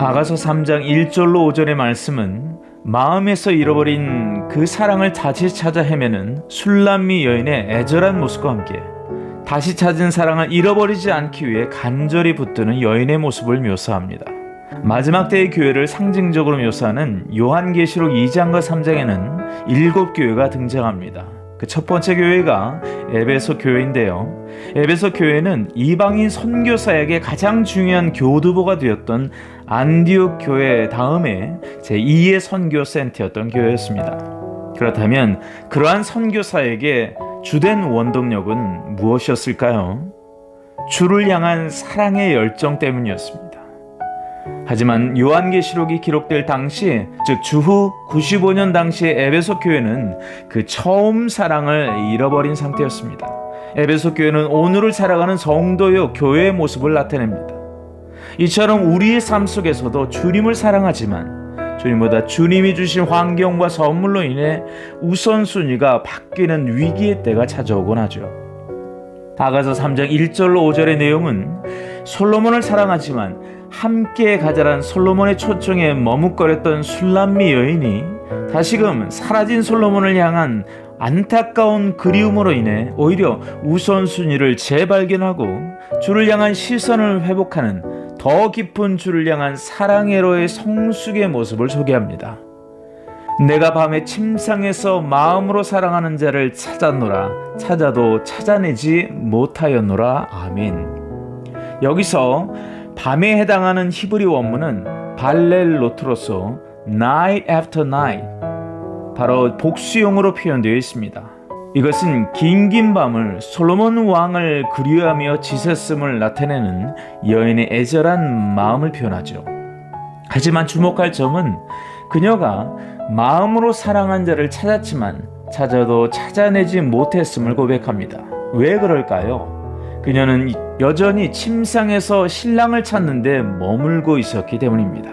아가서 3장 1절로 5절의 말씀은 마음에서 잃어버린 그 사랑을 다시 찾아 헤매는 술람미 여인의 애절한 모습과 함께 다시 찾은 사랑을 잃어버리지 않기 위해 간절히 붙드는 여인의 모습을 묘사합니다. 마지막 때의 교회를 상징적으로 묘사하는 요한계시록 2장과 3장에는 7교회가 등장합니다. 그 첫 번째 교회가 에베소 교회인데요. 에베소 교회는 이방인 선교사에게 가장 중요한 교두보가 되었던 안디옥 교회 다음에 제2의 선교 센터였던 교회였습니다. 그렇다면 그러한 선교사에게 주된 원동력은 무엇이었을까요? 주를 향한 사랑의 열정 때문이었습니다. 하지만 요한계시록이 기록될 당시, 즉 주후 95년 당시의 에베소 교회는 그 처음 사랑을 잃어버린 상태였습니다. 에베소 교회는 오늘을 살아가는 성도요 교회의 모습을 나타냅니다. 이처럼 우리의 삶 속에서도 주님을 사랑하지만 주님보다 주님이 주신 환경과 선물로 인해 우선순위가 바뀌는 위기의 때가 찾아오곤 하죠. 아가서 3장 1절로 5절의 내용은 솔로몬을 사랑하지만 함께 가자란 솔로몬의 초청에 머뭇거렸던 술람미 여인이 다시금 사라진 솔로몬을 향한 안타까운 그리움으로 인해 오히려 우선순위를 재발견하고 주를 향한 시선을 회복하는 더 깊은 주를 향한 사랑애로의 성숙의 모습을 소개합니다. 내가 밤에 침상에서 마음으로 사랑하는 자를 찾았노라. 찾아도 찾아내지 못하였노라. 아멘. 여기서 밤에 해당하는 히브리 원문은 발렐로트로서 night after night, 바로 복수용으로 표현되어 있습니다. 이것은 긴긴 밤을 솔로몬 왕을 그리워하며 지새음을 나타내는 여인의 애절한 마음을 표현하죠. 하지만 주목할 점은 그녀가 마음으로 사랑한 자를 찾았지만 찾아도 찾아내지 못했음을 고백합니다. 왜 그럴까요? 그녀는 여전히 침상에서 신랑을 찾는데 머물고 있었기 때문입니다.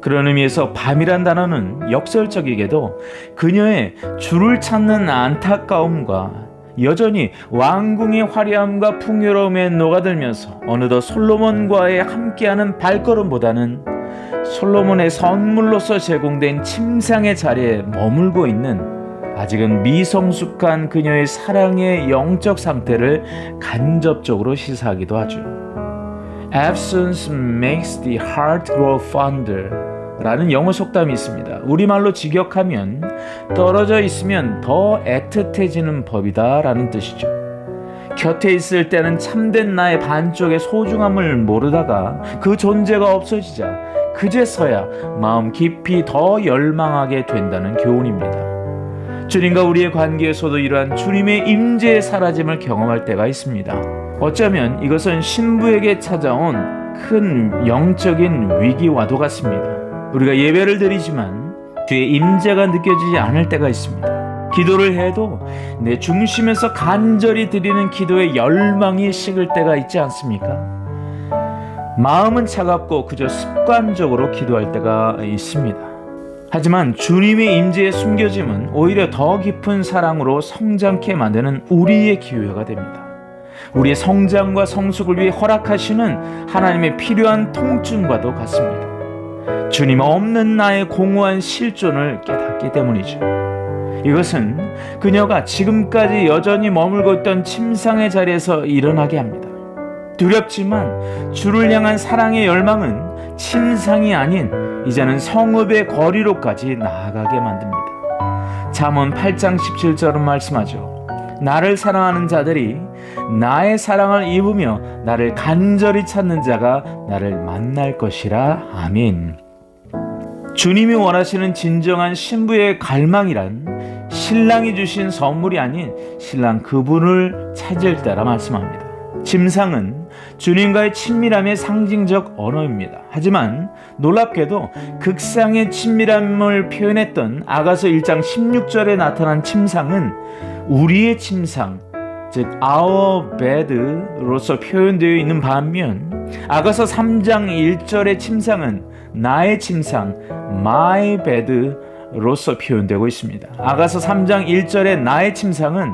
그런 의미에서 밤이란 단어는 역설적이게도 그녀의 주를 찾는 안타까움과 여전히 왕궁의 화려함과 풍요로움에 녹아들면서 어느덧 솔로몬과의 함께하는 발걸음보다는 솔로몬의 선물로서 제공된 침상의 자리에 머물고 있는 아직은 미성숙한 그녀의 사랑의 영적 상태를 간접적으로 시사하기도 하죠. Absence makes the heart grow fonder 라는 영어 속담이 있습니다. 우리말로 직역하면 떨어져 있으면 더 애틋해지는 법이다 라는 뜻이죠. 곁에 있을 때는 참된 나의 반쪽의 소중함을 모르다가 그 존재가 없어지자 그제서야 마음 깊이 더 열망하게 된다는 교훈입니다. 주님과 우리의 관계에서도 이러한 주님의 임재의 사라짐을 경험할 때가 있습니다. 어쩌면 이것은 신부에게 찾아온 큰 영적인 위기와도 같습니다. 우리가 예배를 드리지만 주의 임재가 느껴지지 않을 때가 있습니다. 기도를 해도 내 중심에서 간절히 드리는 기도의 열망이 식을 때가 있지 않습니까? 마음은 차갑고 그저 습관적으로 기도할 때가 있습니다. 하지만 주님의 임재의 숨겨짐은 오히려 더 깊은 사랑으로 성장케 만드는 우리의 기회가 됩니다. 우리의 성장과 성숙을 위해 허락하시는 하나님의 필요한 통증과도 같습니다. 주님 없는 나의 공허한 실존을 깨닫기 때문이죠. 이것은 그녀가 지금까지 여전히 머물고 있던 침상의 자리에서 일어나게 합니다. 두렵지만 주를 향한 사랑의 열망은 침상이 아닌 이제는 성읍의 거리로까지 나아가게 만듭니다. 잠언 8장 17절은 말씀하죠. 나를 사랑하는 자들이 나의 사랑을 입으며 나를 간절히 찾는 자가 나를 만날 것이라. 아멘. 주님이 원하시는 진정한 신부의 갈망이란 신랑이 주신 선물이 아닌 신랑 그분을 찾을 때라 말씀합니다. 침상은 주님과의 친밀함의 상징적 언어입니다. 하지만 놀랍게도 극상의 친밀함을 표현했던 아가서 1장 16절에 나타난 침상은 우리의 침상, 즉 our bed로서 표현되어 있는 반면 아가서 3장 1절의 침상은 나의 침상, my bed로서 표현되고 있습니다. 아가서 3장 1절의 나의 침상은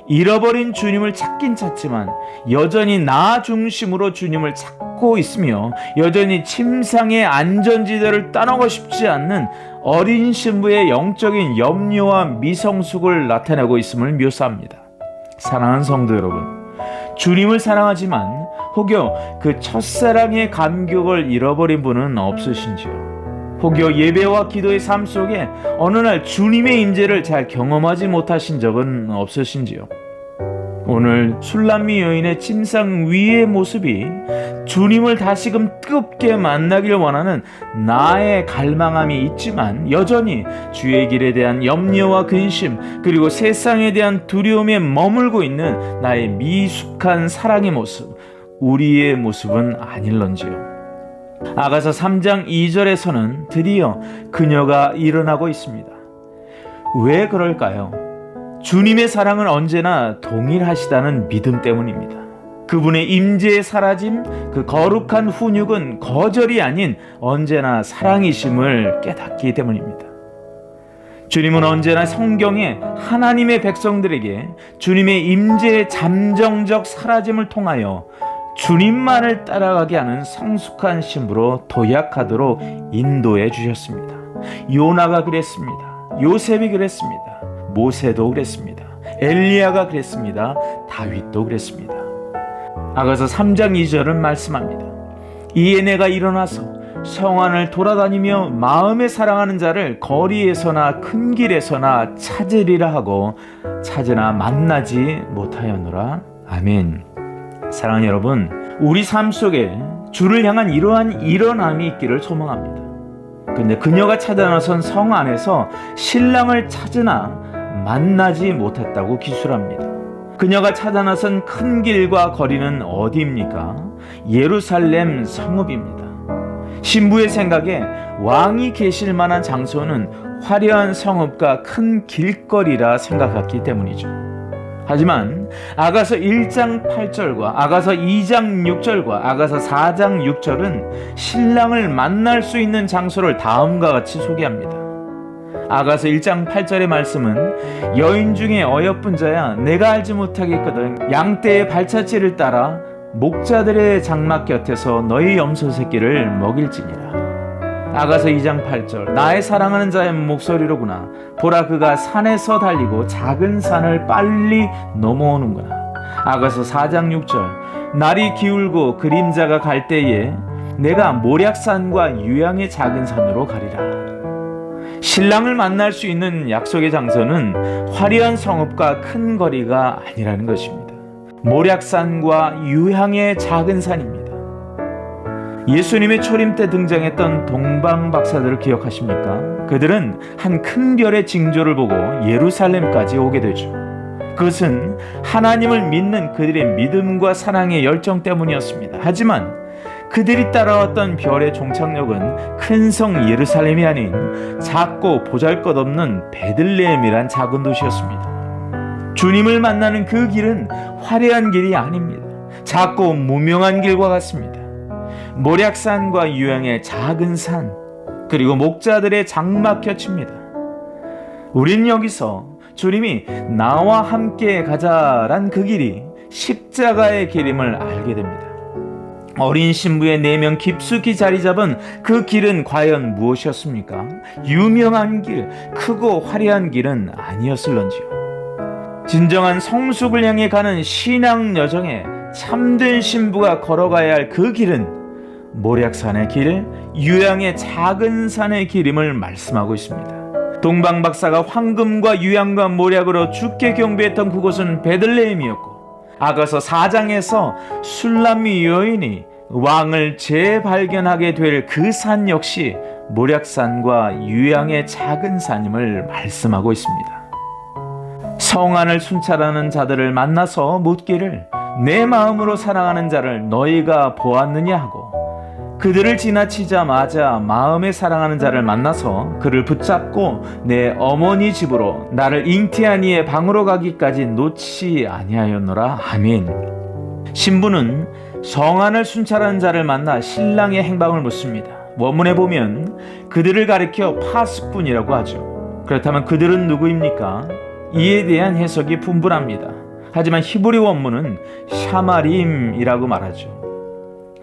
잃어버린 주님을 찾긴 찾지만 여전히 나 중심으로 주님을 찾고 있으며 여전히 침상의 안전지대를 떠나고 싶지 않는 어린 신부의 영적인 염려와 미성숙을 나타내고 있음을 묘사합니다. 사랑하는 성도 여러분, 주님을 사랑하지만 혹여 그 첫사랑의 감격을 잃어버린 분은 없으신지요? 혹여 예배와 기도의 삶 속에 어느 날 주님의 임재를 잘 경험하지 못하신 적은 없으신지요? 오늘 술람미 여인의 침상 위의 모습이 주님을 다시금 뜨겁게 만나길 원하는 나의 갈망함이 있지만 여전히 주의 길에 대한 염려와 근심 그리고 세상에 대한 두려움에 머물고 있는 나의 미숙한 사랑의 모습, 우리의 모습은 아닐런지요? 아가서 3장 2절에서는 드디어 그녀가 일어나고 있습니다. 왜 그럴까요? 주님의 사랑은 언제나 동일하시다는 믿음 때문입니다. 그분의 임재의 사라짐, 그 거룩한 훈육은 거절이 아닌 언제나 사랑이심을 깨닫기 때문입니다. 주님은 언제나 성경에 하나님의 백성들에게 주님의 임재의 잠정적 사라짐을 통하여 주님만을 따라가게 하는 성숙한 신부로 도약하도록 인도해 주셨습니다. 요나가 그랬습니다. 요셉이 그랬습니다. 모세도 그랬습니다. 엘리야가 그랬습니다. 다윗도 그랬습니다. 아가서 3장 2절은 말씀합니다. 이에 내가 일어나서 성 안을 돌아다니며 마음에 사랑하는 자를 거리에서나 큰 길에서나 찾으리라 하고 찾으나 만나지 못하였노라. 아멘. 사랑하는 여러분, 우리 삶 속에 주를 향한 이러한 일어남이 있기를 소망합니다. 근데 그녀가 찾아 나선 성 안에서 신랑을 찾으나 만나지 못했다고 기술합니다. 그녀가 찾아 나선 큰 길과 거리는 어디입니까? 예루살렘 성읍입니다. 신부의 생각에 왕이 계실 만한 장소는 화려한 성읍과 큰 길거리라 생각했기 때문이죠. 하지만 아가서 1장 8절과 아가서 2장 6절과 아가서 4장 6절은 신랑을 만날 수 있는 장소를 다음과 같이 소개합니다. 아가서 1장 8절의 말씀은 여인 중에 어여쁜 자야 내가 알지 못하겠거든 양떼의 발자취를 따라 목자들의 장막 곁에서 너희 염소 새끼를 먹일지니라. 아가서 2장 8절 나의 사랑하는 자의 목소리로구나. 보라 그가 산에서 달리고 작은 산을 빨리 넘어오는구나. 아가서 4장 6절 날이 기울고 그림자가 갈 때에 내가 모략산과 유양의 작은 산으로 가리라. 신랑을 만날 수 있는 약속의 장소는 화려한 성읍과 큰 거리가 아니라는 것입니다. 모략산과 유향의 작은 산입니다. 예수님의 초림 때 등장했던 동방 박사들을 기억하십니까? 그들은 한 큰 별의 징조를 보고 예루살렘까지 오게 되죠. 그것은 하나님을 믿는 그들의 믿음과 사랑의 열정 때문이었습니다. 하지만 그들이 따라왔던 별의 종착역은 큰 성 예루살렘이 아닌 작고 보잘것없는 베들레헴이란 작은 도시였습니다. 주님을 만나는 그 길은 화려한 길이 아닙니다. 작고 무명한 길과 같습니다. 모략산과 유향의 작은 산, 그리고 목자들의 장막 곁입니다. 우린 여기서 주님이 나와 함께 가자란 그 길이 십자가의 길임을 알게 됩니다. 어린 신부의 내면 깊숙이 자리 잡은 그 길은 과연 무엇이었습니까? 유명한 길, 크고 화려한 길은 아니었을런지요. 진정한 성숙을 향해 가는 신앙 여정에 참된 신부가 걸어가야 할 그 길은 모략산의 길, 유향의 작은 산의 길임을 말씀하고 있습니다. 동방박사가 황금과 유향과 모략으로 주께 경배했던 그곳은 베들레헴이었고 아가서 4장에서 술람미 여인이 왕을 재발견하게 될 그 산 역시 모략산과 유향의 작은 산임을 말씀하고 있습니다. 성 안을 순찰하는 자들을 만나서 묻기를 내 마음으로 사랑하는 자를 너희가 보았느냐 하고 그들을 지나치자마자 마음에 사랑하는 자를 만나서 그를 붙잡고 내 어머니 집으로 나를 잉태한 이의 방으로 가기까지 놓지 아니하였노라. 아멘. 신부는 성 안을 순찰하는 자를 만나 신랑의 행방을 묻습니다. 원문에 보면 그들을 가리켜 파수꾼이라고 하죠. 그렇다면 그들은 누구입니까? 이에 대한 해석이 분분합니다. 하지만 히브리 원문은 샤마림이라고 말하죠.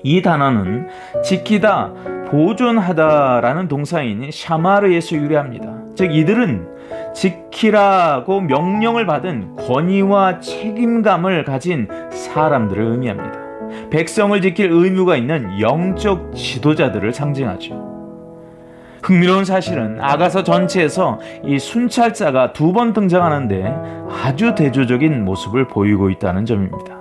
이 단어는 지키다, 보존하다라는 동사인 샤마르에서 유래합니다. 즉 이들은 지키라고 명령을 받은 권위와 책임감을 가진 사람들을 의미합니다. 백성을 지킬 의무가 있는 영적 지도자들을 상징하죠. 흥미로운 사실은 아가서 전체에서 이 순찰자가 2번 등장하는데 아주 대조적인 모습을 보이고 있다는 점입니다.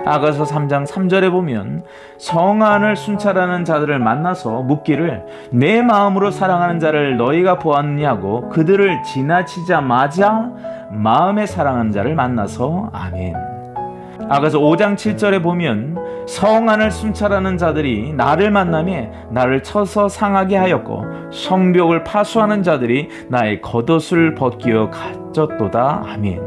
아가서 3장 3절에 보면 성안을 순찰하는 자들을 만나서 묻기를 내 마음으로 사랑하는 자를 너희가 보았느냐고 그들을 지나치자마자 마음에 사랑하는 자를 만나서 아멘. 아가서 5장 7절에 보면 성안을 순찰하는 자들이 나를 만나며 나를 쳐서 상하게 하였고 성벽을 파수하는 자들이 나의 겉옷을 벗기어 가졌도다. 아멘.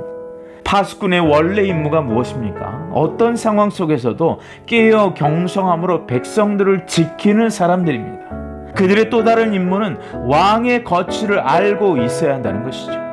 파수꾼의 원래 임무가 무엇입니까? 어떤 상황 속에서도 깨어 경성함으로 백성들을 지키는 사람들입니다. 그들의 또 다른 임무는 왕의 거취를 알고 있어야 한다는 것이죠.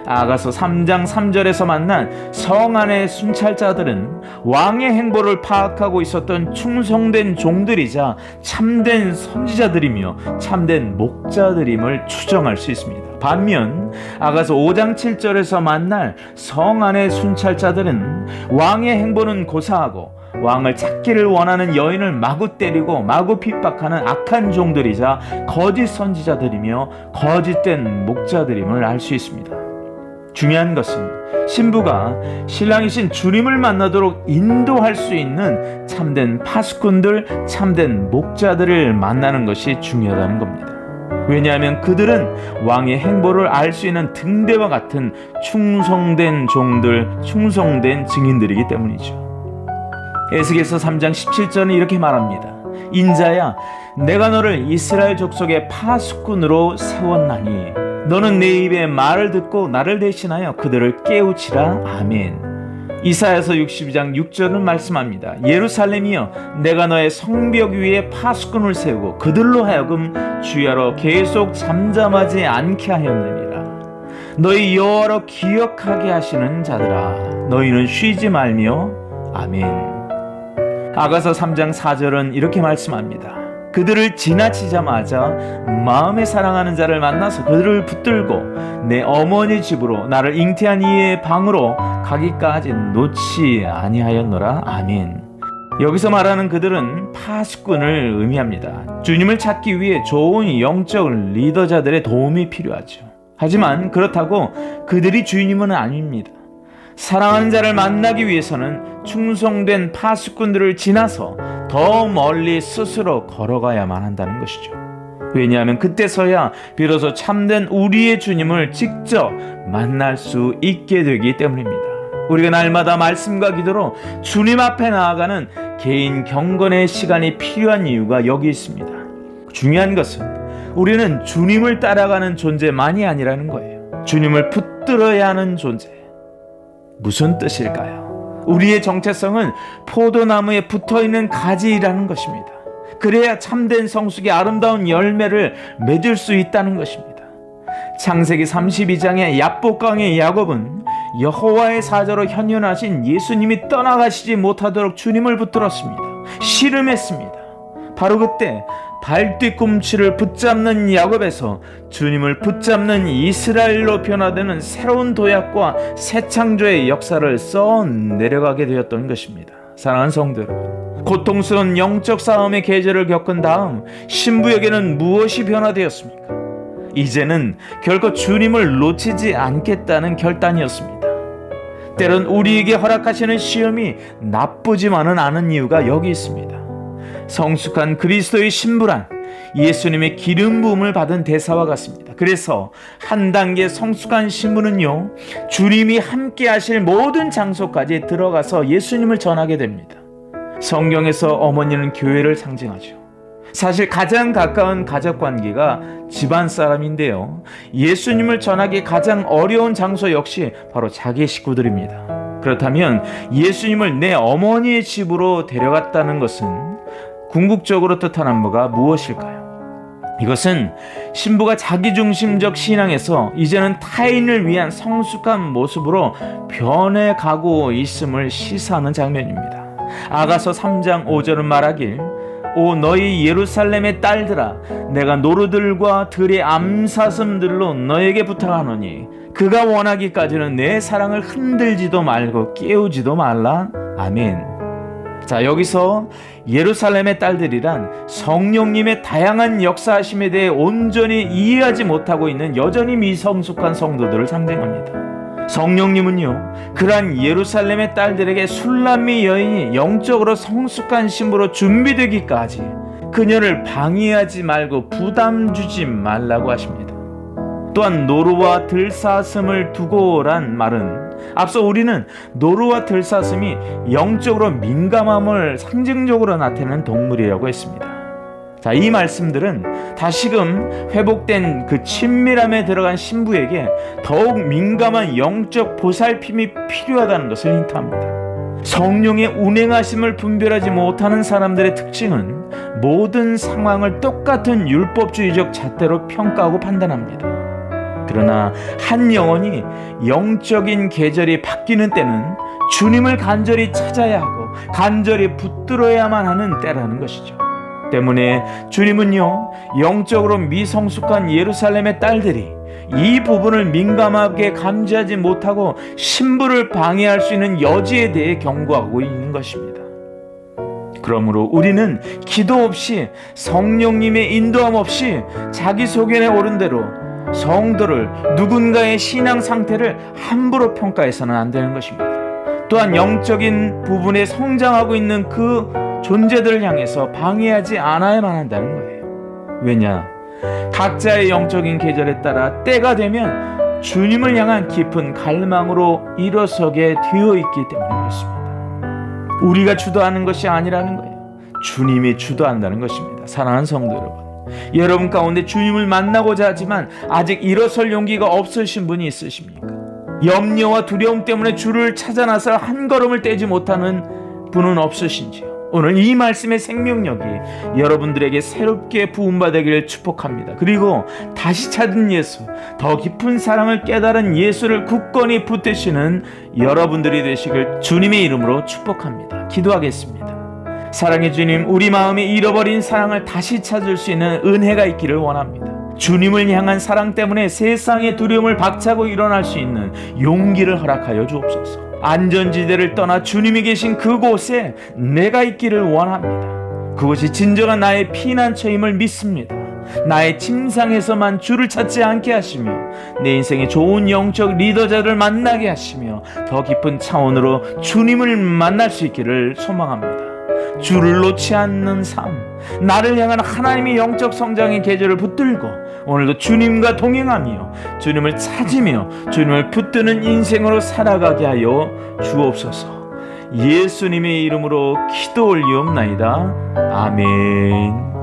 아가서 3장 3절에서 만난 성 안의 순찰자들은 왕의 행보를 파악하고 있었던 충성된 종들이자 참된 선지자들이며 참된 목자들임을 추정할 수 있습니다. 반면 아가서 5장 7절에서 만날 성 안의 순찰자들은 왕의 행보는 고사하고 왕을 찾기를 원하는 여인을 마구 때리고 마구 핍박하는 악한 종들이자 거짓 선지자들이며 거짓된 목자들임을 알 수 있습니다. 중요한 것은 신부가 신랑이신 주님을 만나도록 인도할 수 있는 참된 파수꾼들, 참된 목자들을 만나는 것이 중요하다는 겁니다. 왜냐하면 그들은 왕의 행보를 알 수 있는 등대와 같은 충성된 종들, 충성된 증인들이기 때문이죠. 에스겔서 3장 17절은 이렇게 말합니다. 인자야, 내가 너를 이스라엘 족속의 파수꾼으로 세웠나니 너는 내 입의 말을 듣고 나를 대신하여 그들을 깨우치라. 아멘. 이사야서 62장 6절은 말씀합니다. 예루살렘이여, 내가 너의 성벽 위에 파수꾼을 세우고 그들로 하여금 주야로 계속 잠잠하지 않게 하였느니라. 너희 여호와로 기억하게 하시는 자들아, 너희는 쉬지 말며. 아멘. 아가서 3장 4절은 이렇게 말씀합니다. 그들을 지나치자마자 마음에 사랑하는 자를 만나서 그들을 붙들고 내 어머니 집으로 나를 잉태한 이의 방으로 가기까지 놓지 아니하였노라. 아멘. 여기서 말하는 그들은 파수꾼을 의미합니다. 주님을 찾기 위해 좋은 영적 리더자들의 도움이 필요하죠. 하지만 그렇다고 그들이 주님은 아닙니다. 사랑하는 자를 만나기 위해서는 충성된 파수꾼들을 지나서 더 멀리 스스로 걸어가야만 한다는 것이죠. 왜냐하면 그때서야 비로소 참된 우리의 주님을 직접 만날 수 있게 되기 때문입니다. 우리가 날마다 말씀과 기도로 주님 앞에 나아가는 개인 경건의 시간이 필요한 이유가 여기 있습니다. 중요한 것은 우리는 주님을 따라가는 존재만이 아니라는 거예요. 주님을 붙들어야 하는 존재. 무슨 뜻일까요? 우리의 정체성은 포도나무에 붙어있는 가지라는 것입니다. 그래야 참된 성숙의 아름다운 열매를 맺을 수 있다는 것입니다. 창세기 32장의 야복강의 야곱은 여호와의 사자로 현현하신 예수님이 떠나가시지 못하도록 주님을 붙들었습니다. 씨름했습니다. 바로 그때 발뒤꿈치를 붙잡는 야곱에서 주님을 붙잡는 이스라엘로 변화되는 새로운 도약과 새 창조의 역사를 써 내려가게 되었던 것입니다. 사랑하는 성도 여러분, 고통스러운 영적 싸움의 계절을 겪은 다음 신부에게는 무엇이 변화되었습니까? 이제는 결코 주님을 놓치지 않겠다는 결단이었습니다. 때론 우리에게 허락하시는 시험이 나쁘지만은 않은 이유가 여기 있습니다. 성숙한 그리스도의 신부란 예수님의 기름 부음을 받은 대사와 같습니다. 그래서 한 단계 성숙한 신부는요, 주님이 함께 하실 모든 장소까지 들어가서 예수님을 전하게 됩니다. 성경에서 어머니는 교회를 상징하죠. 사실 가장 가까운 가족관계가 집안 사람인데요, 예수님을 전하기 가장 어려운 장소 역시 바로 자기 식구들입니다. 그렇다면 예수님을 내 어머니의 집으로 데려갔다는 것은 궁극적으로 뜻하는 바가 무엇일까요? 이것은 신부가 자기중심적 신앙에서 이제는 타인을 위한 성숙한 모습으로 변해가고 있음을 시사하는 장면입니다. 아가서 3장 5절은 말하길, 오 너희 예루살렘의 딸들아, 내가 노루들과 들의 암사슴들로 너에게 부탁하노니 그가 원하기까지는 내 사랑을 흔들지도 말고 깨우지도 말라. 아멘. 자, 여기서 예루살렘의 딸들이란 성령님의 다양한 역사하심에 대해 온전히 이해하지 못하고 있는 여전히 미성숙한 성도들을 상징합니다. 성령님은요, 그러한 예루살렘의 딸들에게 술람미 여인이 영적으로 성숙한 신부로 준비되기까지 그녀를 방해하지 말고 부담 주지 말라고 하십니다. 또한 노루와 들사슴을 두고란 말은 앞서 우리는 노루와 들사슴이 영적으로 민감함을 상징적으로 나타내는 동물이라고 했습니다. 자, 이 말씀들은 다시금 회복된 그 친밀함에 들어간 신부에게 더욱 민감한 영적 보살핌이 필요하다는 것을 힌트합니다. 성령의 운행하심을 분별하지 못하는 사람들의 특징은 모든 상황을 똑같은 율법주의적 잣대로 평가하고 판단합니다. 그러나 한 영혼이 영적인 계절이 바뀌는 때는 주님을 간절히 찾아야 하고 간절히 붙들어야만 하는 때라는 것이죠. 때문에 주님은요, 영적으로 미성숙한 예루살렘의 딸들이 이 부분을 민감하게 감지하지 못하고 신부를 방해할 수 있는 여지에 대해 경고하고 있는 것입니다. 그러므로 우리는 기도 없이 성령님의 인도함 없이 자기 소견에 오른 대로 성도를, 누군가의 신앙 상태를 함부로 평가해서는 안 되는 것입니다. 또한 영적인 부분에 성장하고 있는 그 존재들을 향해서 방해하지 않아야만 한다는 거예요. 왜냐? 각자의 영적인 계절에 따라 때가 되면 주님을 향한 깊은 갈망으로 일어서게 되어 있기 때문에 그렇습니다. 우리가 주도하는 것이 아니라는 거예요. 주님이 주도한다는 것입니다. 사랑하는 성도 여러분, 여러분 가운데 주님을 만나고자 하지만 아직 일어설 용기가 없으신 분이 있으십니까? 염려와 두려움 때문에 주를 찾아 나서 한 걸음을 떼지 못하는 분은 없으신지요? 오늘 이 말씀의 생명력이 여러분들에게 새롭게 부음받기를 축복합니다. 그리고 다시 찾은 예수, 더 깊은 사랑을 깨달은 예수를 굳건히 붙드시는 여러분들이 되시길 주님의 이름으로 축복합니다. 기도하겠습니다. 사랑의 주님, 우리 마음에 잃어버린 사랑을 다시 찾을 수 있는 은혜가 있기를 원합니다. 주님을 향한 사랑 때문에 세상의 두려움을 박차고 일어날 수 있는 용기를 허락하여 주옵소서. 안전지대를 떠나 주님이 계신 그곳에 내가 있기를 원합니다. 그것이 진정한 나의 피난처임을 믿습니다. 나의 침상에서만 주를 찾지 않게 하시며 내 인생의 좋은 영적 리더자를 만나게 하시며 더 깊은 차원으로 주님을 만날 수 있기를 소망합니다. 주를 놓지 않는 삶, 나를 향한 하나님의 영적 성장의 계절을 붙들고 오늘도 주님과 동행하며 주님을 찾으며 주님을 붙드는 인생으로 살아가게 하여 주옵소서. 예수님의 이름으로 기도 올리옵나이다. 아멘.